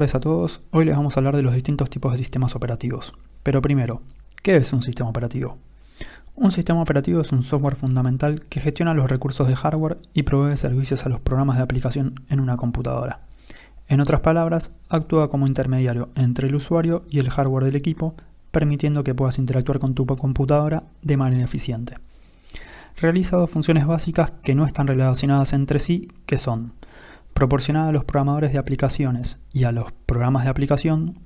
tardes a todos. Hoy les vamos a hablar de los distintos tipos de sistemas operativos. Pero primero, ¿qué es un sistema operativo? Un sistema operativo es un software fundamental que gestiona los recursos de hardware y provee servicios a los programas de aplicación en una computadora. En otras palabras, actúa como intermediario entre el usuario y el hardware del equipo, permitiendo que puedas interactuar con tu computadora de manera eficiente. Realiza dos funciones básicas que no están relacionadas entre sí, que son proporcionar a los programadores de aplicaciones y a los programas de aplicación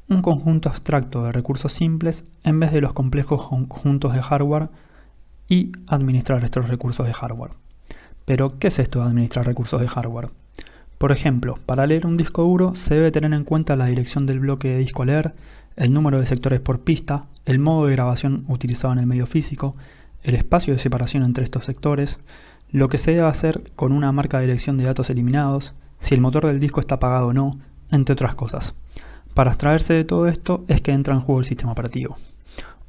un conjunto abstracto de recursos simples en vez de los complejos conjuntos de hardware y administrar estos recursos de hardware. Pero, ¿qué es esto de administrar recursos de hardware? Por ejemplo, para leer un disco duro se debe tener en cuenta la dirección del bloque de disco a leer, el número de sectores por pista, el modo de grabación utilizado en el medio físico, el espacio de separación entre estos sectores, lo que se debe hacer con una marca de dirección de datos eliminados, si el motor del disco está apagado o no, entre otras cosas. Para abstraerse de todo esto es que entra en juego el sistema operativo.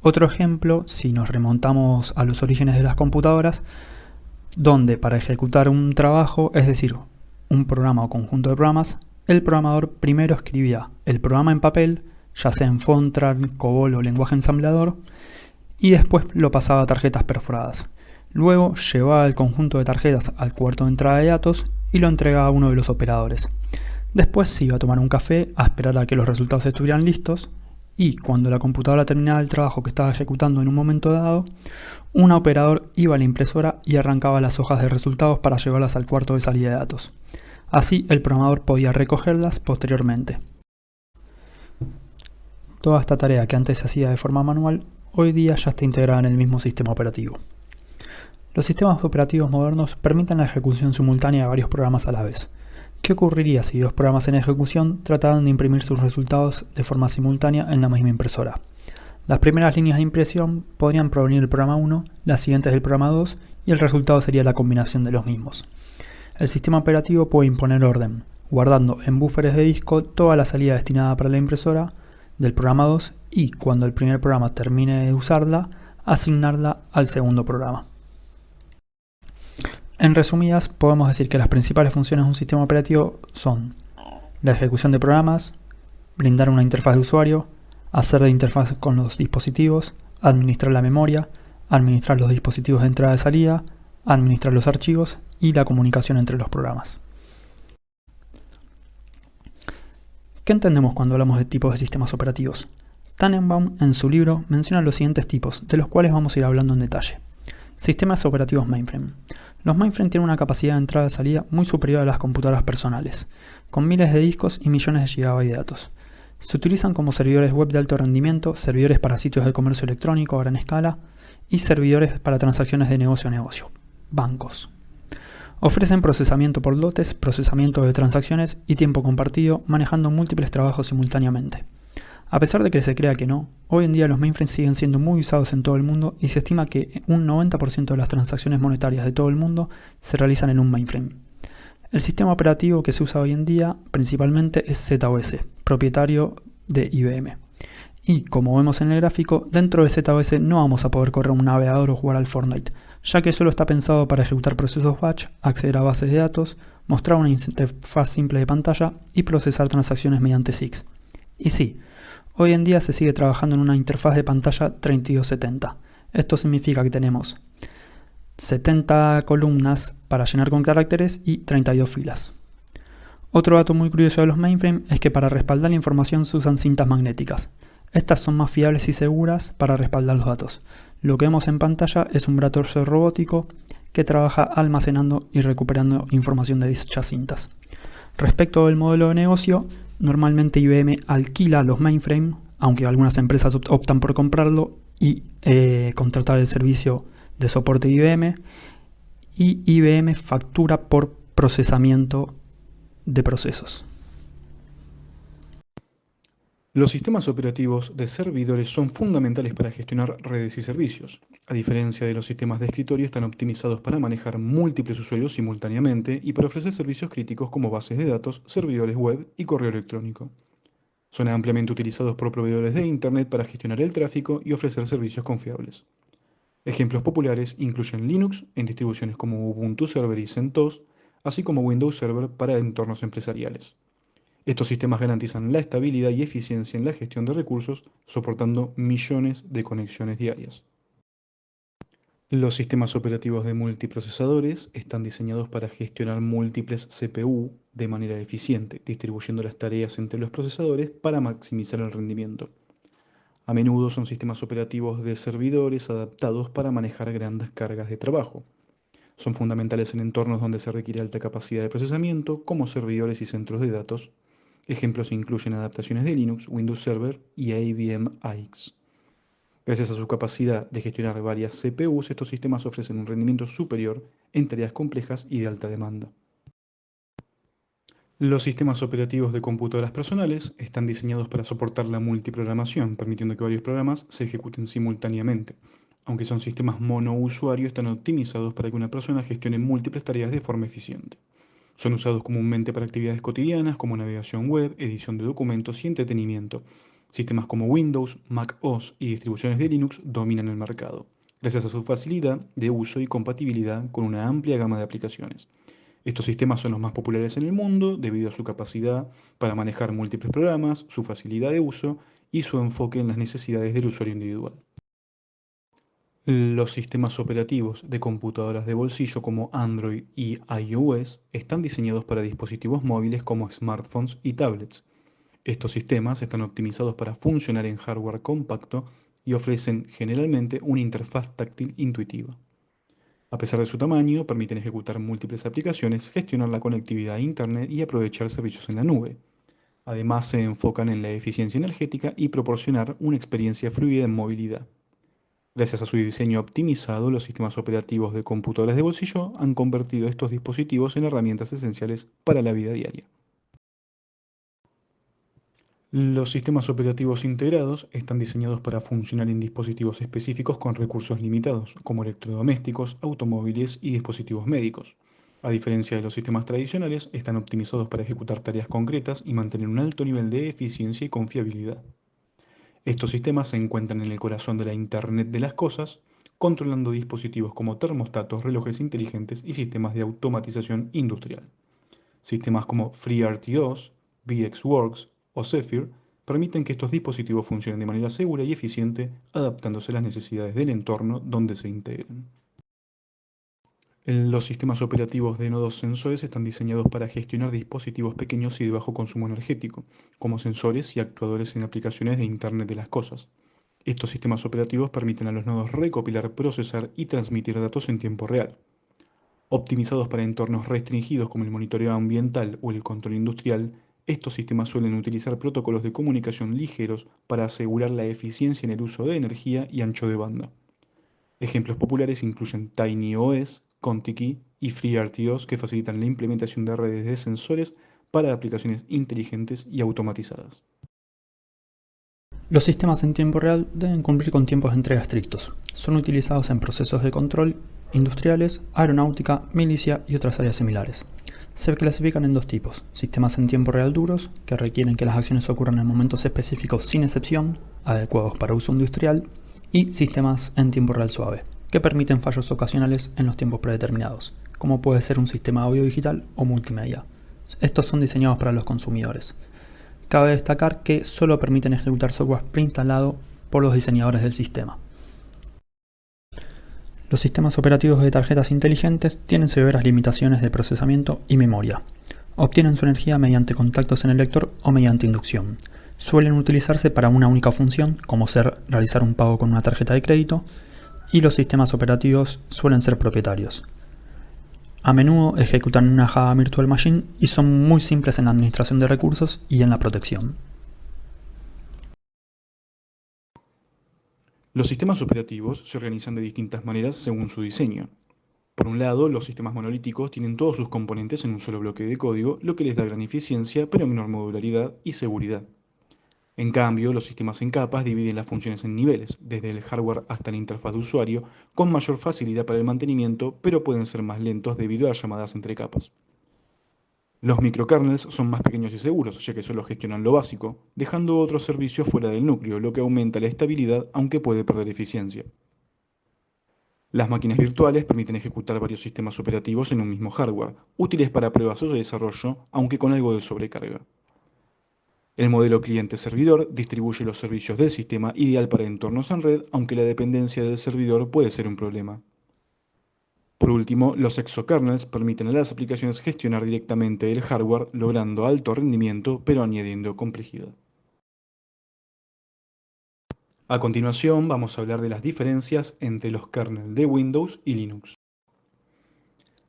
Otro ejemplo, si nos remontamos a los orígenes de las computadoras, donde para ejecutar un trabajo, es decir, un programa o conjunto de programas, el programador primero escribía el programa en papel, ya sea en Fortran, COBOL o lenguaje ensamblador, y después lo pasaba a tarjetas perforadas. Luego llevaba el conjunto de tarjetas al cuarto de entrada de datos y lo entregaba a uno de los operadores. Después se iba a tomar un café a esperar a que los resultados estuvieran listos y cuando la computadora terminaba el trabajo que estaba ejecutando en un momento dado, un operador iba a la impresora y arrancaba las hojas de resultados para llevarlas al cuarto de salida de datos. Así el programador podía recogerlas posteriormente. Toda esta tarea que antes se hacía de forma manual, hoy día ya está integrada en el mismo sistema operativo. Los sistemas operativos modernos permiten la ejecución simultánea de varios programas a la vez. ¿Qué ocurriría si dos programas en ejecución trataran de imprimir sus resultados de forma simultánea en la misma impresora? Las primeras líneas de impresión podrían provenir del programa 1, las siguientes del programa 2 y el resultado sería la combinación de los mismos. El sistema operativo puede imponer orden, guardando en búferes de disco toda la salida destinada para la impresora del programa 2 y, cuando el primer programa termine de usarla, asignarla al segundo programa. En resumidas, podemos decir que las principales funciones de un sistema operativo son la ejecución de programas, brindar una interfaz de usuario, hacer de interfaz con los dispositivos, administrar la memoria, administrar los dispositivos de entrada y salida, administrar los archivos y la comunicación entre los programas. ¿Qué entendemos cuando hablamos de tipos de sistemas operativos? Tannenbaum en su libro menciona los siguientes tipos, de los cuales vamos a ir hablando en detalle. Sistemas operativos mainframe. Los mainframe tienen una capacidad de entrada y salida muy superior a las computadoras personales, con miles de discos y millones de gigabytes de datos. Se utilizan como servidores web de alto rendimiento, servidores para sitios de comercio electrónico a gran escala y servidores para transacciones de negocio a negocio, bancos. Ofrecen procesamiento por lotes, procesamiento de transacciones y tiempo compartido, manejando múltiples trabajos simultáneamente. A pesar de que se crea que no, hoy en día los mainframes siguen siendo muy usados en todo el mundo y se estima que un 90% de las transacciones monetarias de todo el mundo se realizan en un mainframe. El sistema operativo que se usa hoy en día principalmente es ZOS, propietario de IBM. Y como vemos en el gráfico, dentro de ZOS no vamos a poder correr un navegador o jugar al Fortnite, ya que solo está pensado para ejecutar procesos batch, acceder a bases de datos, mostrar una interfaz simple de pantalla y procesar transacciones mediante SIX. Y sí, hoy en día se sigue trabajando en una interfaz de pantalla 3270. Esto significa que tenemos 70 columnas para llenar con caracteres y 32 filas. Otro dato muy curioso de los mainframe es que para respaldar la información se usan cintas magnéticas. Estas son más fiables y seguras para respaldar los datos. Lo que vemos en pantalla es un brazo robótico que trabaja almacenando y recuperando información de dichas cintas. Respecto del modelo de negocio, normalmente IBM alquila los mainframe, aunque algunas empresas optan por comprarlo y contratar el servicio de soporte de IBM, y IBM factura por procesamiento de procesos. Los sistemas operativos de servidores son fundamentales para gestionar redes y servicios. A diferencia de los sistemas de escritorio, están optimizados para manejar múltiples usuarios simultáneamente y para ofrecer servicios críticos como bases de datos, servidores web y correo electrónico. Son ampliamente utilizados por proveedores de Internet para gestionar el tráfico y ofrecer servicios confiables. Ejemplos populares incluyen Linux en distribuciones como Ubuntu Server y CentOS, así como Windows Server para entornos empresariales. Estos sistemas garantizan la estabilidad y eficiencia en la gestión de recursos, soportando millones de conexiones diarias. Los sistemas operativos de multiprocesadores están diseñados para gestionar múltiples CPU de manera eficiente, distribuyendo las tareas entre los procesadores para maximizar el rendimiento. A menudo son sistemas operativos de servidores adaptados para manejar grandes cargas de trabajo. Son fundamentales en entornos donde se requiere alta capacidad de procesamiento, como servidores y centros de datos. Ejemplos incluyen adaptaciones de Linux, Windows Server y IBM iX. Gracias a su capacidad de gestionar varias CPUs, estos sistemas ofrecen un rendimiento superior en tareas complejas y de alta demanda. Los sistemas operativos de computadoras personales están diseñados para soportar la multiprogramación, permitiendo que varios programas se ejecuten simultáneamente. Aunque son sistemas monousuario, están optimizados para que una persona gestione múltiples tareas de forma eficiente. Son usados comúnmente para actividades cotidianas como navegación web, edición de documentos y entretenimiento. Sistemas como Windows, Mac OS y distribuciones de Linux dominan el mercado, gracias a su facilidad de uso y compatibilidad con una amplia gama de aplicaciones. Estos sistemas son los más populares en el mundo debido a su capacidad para manejar múltiples programas, su facilidad de uso y su enfoque en las necesidades del usuario individual. Los sistemas operativos de computadoras de bolsillo como Android y iOS están diseñados para dispositivos móviles como smartphones y tablets. Estos sistemas están optimizados para funcionar en hardware compacto y ofrecen generalmente una interfaz táctil intuitiva. A pesar de su tamaño, permiten ejecutar múltiples aplicaciones, gestionar la conectividad a Internet y aprovechar servicios en la nube. Además, se enfocan en la eficiencia energética y proporcionar una experiencia fluida en movilidad. Gracias a su diseño optimizado, los sistemas operativos de computadoras de bolsillo han convertido estos dispositivos en herramientas esenciales para la vida diaria. Los sistemas operativos integrados están diseñados para funcionar en dispositivos específicos con recursos limitados, como electrodomésticos, automóviles y dispositivos médicos. A diferencia de los sistemas tradicionales, están optimizados para ejecutar tareas concretas y mantener un alto nivel de eficiencia y confiabilidad. Estos sistemas se encuentran en el corazón de la Internet de las cosas, controlando dispositivos como termostatos, relojes inteligentes y sistemas de automatización industrial. Sistemas como FreeRTOS, VxWorks o Zephyr permiten que estos dispositivos funcionen de manera segura y eficiente, adaptándose a las necesidades del entorno donde se integren. Los sistemas operativos de nodos sensores están diseñados para gestionar dispositivos pequeños y de bajo consumo energético, como sensores y actuadores en aplicaciones de Internet de las Cosas. Estos sistemas operativos permiten a los nodos recopilar, procesar y transmitir datos en tiempo real. Optimizados para entornos restringidos como el monitoreo ambiental o el control industrial, estos sistemas suelen utilizar protocolos de comunicación ligeros para asegurar la eficiencia en el uso de energía y ancho de banda. Ejemplos populares incluyen TinyOS, Contiki y FreeRTOS que facilitan la implementación de redes de sensores para aplicaciones inteligentes y automatizadas. Los sistemas en tiempo real deben cumplir con tiempos de entrega estrictos. Son utilizados en procesos de control industriales, aeronáutica, milicia y otras áreas similares. Se clasifican en dos tipos: sistemas en tiempo real duros, que requieren que las acciones ocurran en momentos específicos sin excepción, adecuados para uso industrial, y sistemas en tiempo real suave, que permiten fallos ocasionales en los tiempos predeterminados, como puede ser un sistema audio digital o multimedia. Estos son diseñados para los consumidores. Cabe destacar que solo permiten ejecutar software preinstalado por los diseñadores del sistema. Los sistemas operativos de tarjetas inteligentes tienen severas limitaciones de procesamiento y memoria. Obtienen su energía mediante contactos en el lector o mediante inducción. Suelen utilizarse para una única función, como ser realizar un pago con una tarjeta de crédito, y los sistemas operativos suelen ser propietarios. A menudo ejecutan en una Java Virtual Machine y son muy simples en la administración de recursos y en la protección. Los sistemas operativos se organizan de distintas maneras según su diseño. Por un lado, los sistemas monolíticos tienen todos sus componentes en un solo bloque de código, lo que les da gran eficiencia, pero menor modularidad y seguridad. En cambio, los sistemas en capas dividen las funciones en niveles, desde el hardware hasta la interfaz de usuario, con mayor facilidad para el mantenimiento, pero pueden ser más lentos debido a las llamadas entre capas. Los microkernels son más pequeños y seguros, ya que solo gestionan lo básico, dejando otros servicios fuera del núcleo, lo que aumenta la estabilidad, aunque puede perder eficiencia. Las máquinas virtuales permiten ejecutar varios sistemas operativos en un mismo hardware, útiles para pruebas o desarrollo, aunque con algo de sobrecarga. El modelo cliente-servidor distribuye los servicios del sistema ideal para entornos en red, aunque la dependencia del servidor puede ser un problema. Por último, los exokernels permiten a las aplicaciones gestionar directamente el hardware, logrando alto rendimiento pero añadiendo complejidad. A continuación, vamos a hablar de las diferencias entre los kernels de Windows y Linux.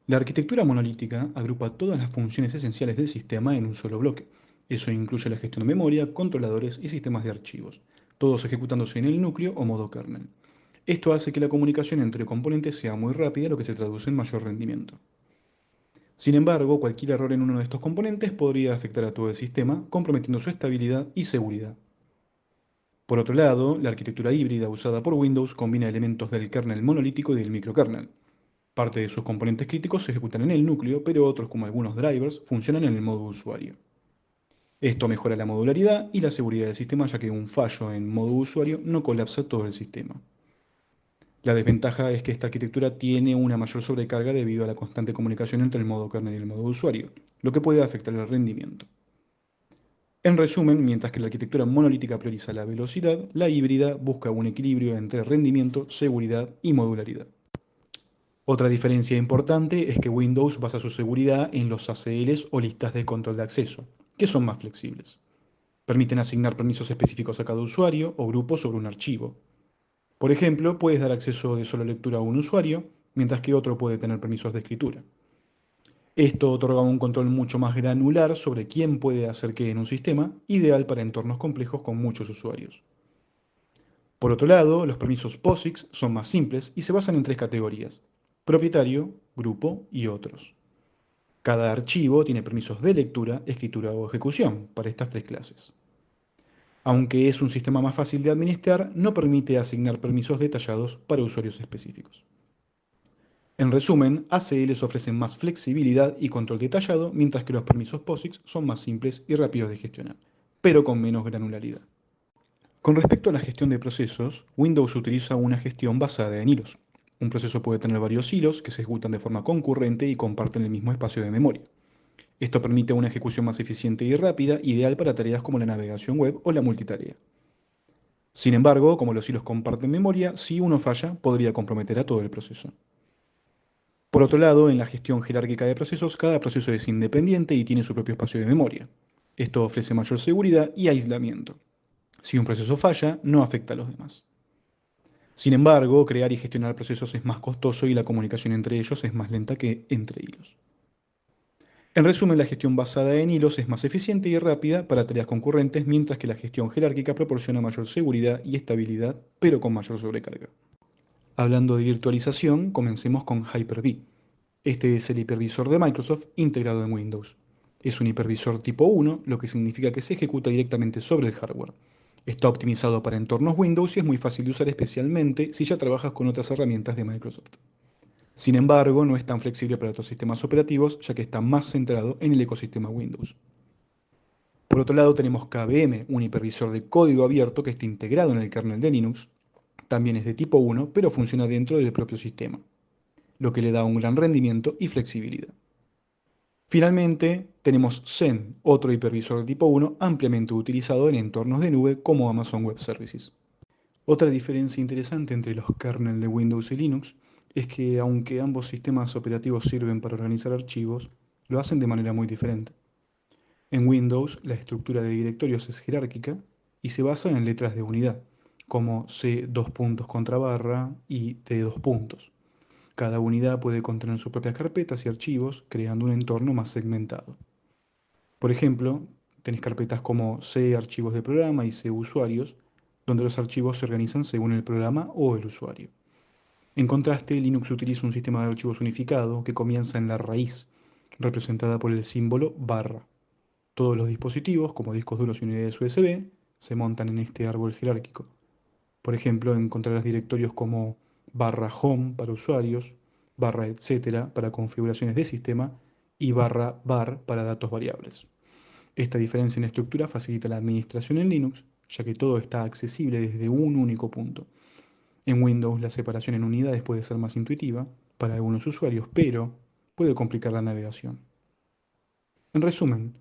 La arquitectura monolítica agrupa todas las funciones esenciales del sistema en un solo bloque. Eso incluye la gestión de memoria, controladores y sistemas de archivos, todos ejecutándose en el núcleo o modo kernel. Esto hace que la comunicación entre componentes sea muy rápida, lo que se traduce en mayor rendimiento. Sin embargo, cualquier error en uno de estos componentes podría afectar a todo el sistema, comprometiendo su estabilidad y seguridad. Por otro lado, la arquitectura híbrida usada por Windows combina elementos del kernel monolítico y del microkernel. Parte de sus componentes críticos se ejecutan en el núcleo, pero otros, como algunos drivers, funcionan en el modo usuario. Esto mejora la modularidad y la seguridad del sistema, ya que un fallo en modo usuario no colapsa todo el sistema. La desventaja es que esta arquitectura tiene una mayor sobrecarga debido a la constante comunicación entre el modo kernel y el modo usuario, lo que puede afectar el rendimiento. En resumen, mientras que la arquitectura monolítica prioriza la velocidad, la híbrida busca un equilibrio entre rendimiento, seguridad y modularidad. Otra diferencia importante es que Windows basa su seguridad en los ACLs o listas de control de acceso, que son más flexibles. Permiten asignar permisos específicos a cada usuario o grupo sobre un archivo. Por ejemplo, puedes dar acceso de solo lectura a un usuario, mientras que otro puede tener permisos de escritura. Esto otorga un control mucho más granular sobre quién puede hacer qué en un sistema, ideal para entornos complejos con muchos usuarios. Por otro lado, los permisos POSIX son más simples y se basan en tres categorías: propietario, grupo y otros. Cada archivo tiene permisos de lectura, escritura o ejecución para estas tres clases. Aunque es un sistema más fácil de administrar, no permite asignar permisos detallados para usuarios específicos. En resumen, ACLs ofrecen más flexibilidad y control detallado, mientras que los permisos POSIX son más simples y rápidos de gestionar, pero con menos granularidad. Con respecto a la gestión de procesos, Windows utiliza una gestión basada en hilos. Un proceso puede tener varios hilos que se ejecutan de forma concurrente y comparten el mismo espacio de memoria. Esto permite una ejecución más eficiente y rápida, ideal para tareas como la navegación web o la multitarea. Sin embargo, como los hilos comparten memoria, si uno falla, podría comprometer a todo el proceso. Por otro lado, en la gestión jerárquica de procesos, cada proceso es independiente y tiene su propio espacio de memoria. Esto ofrece mayor seguridad y aislamiento. Si un proceso falla, no afecta a los demás. Sin embargo, crear y gestionar procesos es más costoso y la comunicación entre ellos es más lenta que entre hilos. En resumen, la gestión basada en hilos es más eficiente y rápida para tareas concurrentes, mientras que la gestión jerárquica proporciona mayor seguridad y estabilidad, pero con mayor sobrecarga. Hablando de virtualización, comencemos con Hyper-V. Este es el hipervisor de Microsoft integrado en Windows. Es un hipervisor tipo 1, lo que significa que se ejecuta directamente sobre el hardware. Está optimizado para entornos Windows y es muy fácil de usar, especialmente si ya trabajas con otras herramientas de Microsoft. Sin embargo, no es tan flexible para otros sistemas operativos, ya que está más centrado en el ecosistema Windows. Por otro lado, tenemos KVM, un hipervisor de código abierto que está integrado en el kernel de Linux. También es de tipo 1, pero funciona dentro del propio sistema, lo que le da un gran rendimiento y flexibilidad. Finalmente, tenemos Zen, otro hipervisor de tipo 1 ampliamente utilizado en entornos de nube como Amazon Web Services. Otra diferencia interesante entre los kernels de Windows y Linux es que, aunque ambos sistemas operativos sirven para organizar archivos, lo hacen de manera muy diferente. En Windows, la estructura de directorios es jerárquica y se basa en letras de unidad, como C dos puntos contra barra y T dos puntos. Cada unidad puede contener sus propias carpetas y archivos, creando un entorno más segmentado. Por ejemplo, tenés carpetas como C archivos de programa y C usuarios, donde los archivos se organizan según el programa o el usuario. En contraste, Linux utiliza un sistema de archivos unificado que comienza en la raíz, representada por el símbolo barra. Todos los dispositivos, como discos duros y unidades USB, se montan en este árbol jerárquico. Por ejemplo, encontrarás directorios como barra home para usuarios, barra etcétera para configuraciones de sistema y barra var para datos variables. Esta diferencia en estructura facilita la administración en Linux, ya que todo está accesible desde un único punto. En Windows la separación en unidades puede ser más intuitiva para algunos usuarios, pero puede complicar la navegación. En resumen,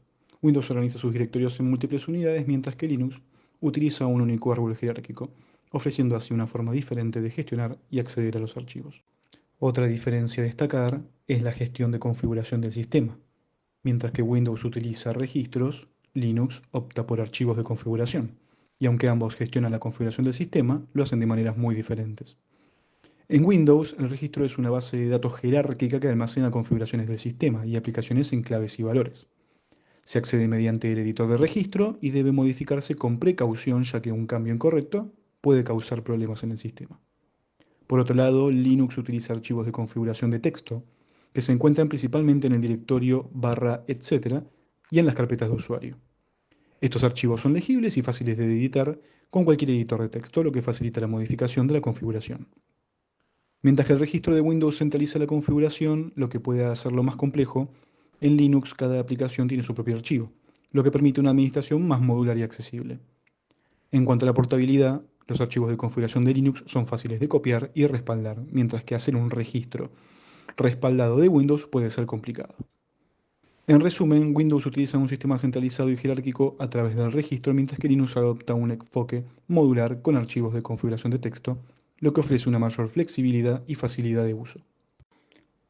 Windows organiza sus directorios en múltiples unidades, mientras que Linux utiliza un único árbol jerárquico, ofreciendo así una forma diferente de gestionar y acceder a los archivos. Otra diferencia a destacar es la gestión de configuración del sistema. Mientras que Windows utiliza registros, Linux opta por archivos de configuración. Y aunque ambos gestionan la configuración del sistema, lo hacen de maneras muy diferentes. En Windows, el registro es una base de datos jerárquica que almacena configuraciones del sistema y aplicaciones en claves y valores. Se accede mediante el editor de registro y debe modificarse con precaución, ya que un cambio incorrecto puede causar problemas en el sistema. Por otro lado, Linux utiliza archivos de configuración de texto, que se encuentran principalmente en el directorio /etc. y en las carpetas de usuario. Estos archivos son legibles y fáciles de editar con cualquier editor de texto, lo que facilita la modificación de la configuración. Mientras que el registro de Windows centraliza la configuración, lo que puede hacerlo más complejo, en Linux cada aplicación tiene su propio archivo, lo que permite una administración más modular y accesible. En cuanto a la portabilidad, los archivos de configuración de Linux son fáciles de copiar y respaldar, mientras que hacer un registro respaldado de Windows puede ser complicado. En resumen, Windows utiliza un sistema centralizado y jerárquico a través del registro, mientras que Linux adopta un enfoque modular con archivos de configuración de texto, lo que ofrece una mayor flexibilidad y facilidad de uso.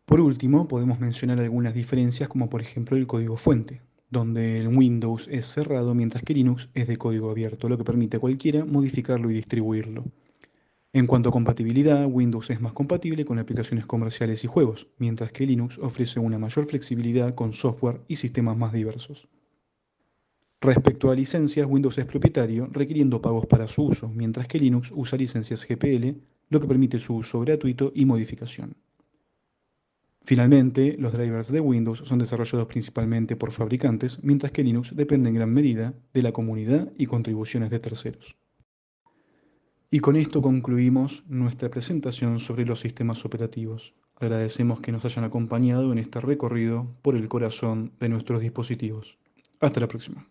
Por último, podemos mencionar algunas diferencias como por ejemplo el código fuente, donde el Windows es cerrado mientras que Linux es de código abierto, lo que permite a cualquiera modificarlo y distribuirlo. En cuanto a compatibilidad, Windows es más compatible con aplicaciones comerciales y juegos, mientras que Linux ofrece una mayor flexibilidad con software y sistemas más diversos. Respecto a licencias, Windows es propietario, requiriendo pagos para su uso, mientras que Linux usa licencias GPL, lo que permite su uso gratuito y modificación. Finalmente, los drivers de Windows son desarrollados principalmente por fabricantes, mientras que Linux depende en gran medida de la comunidad y contribuciones de terceros. Y con esto concluimos nuestra presentación sobre los sistemas operativos. Agradecemos que nos hayan acompañado en este recorrido por el corazón de nuestros dispositivos. Hasta la próxima.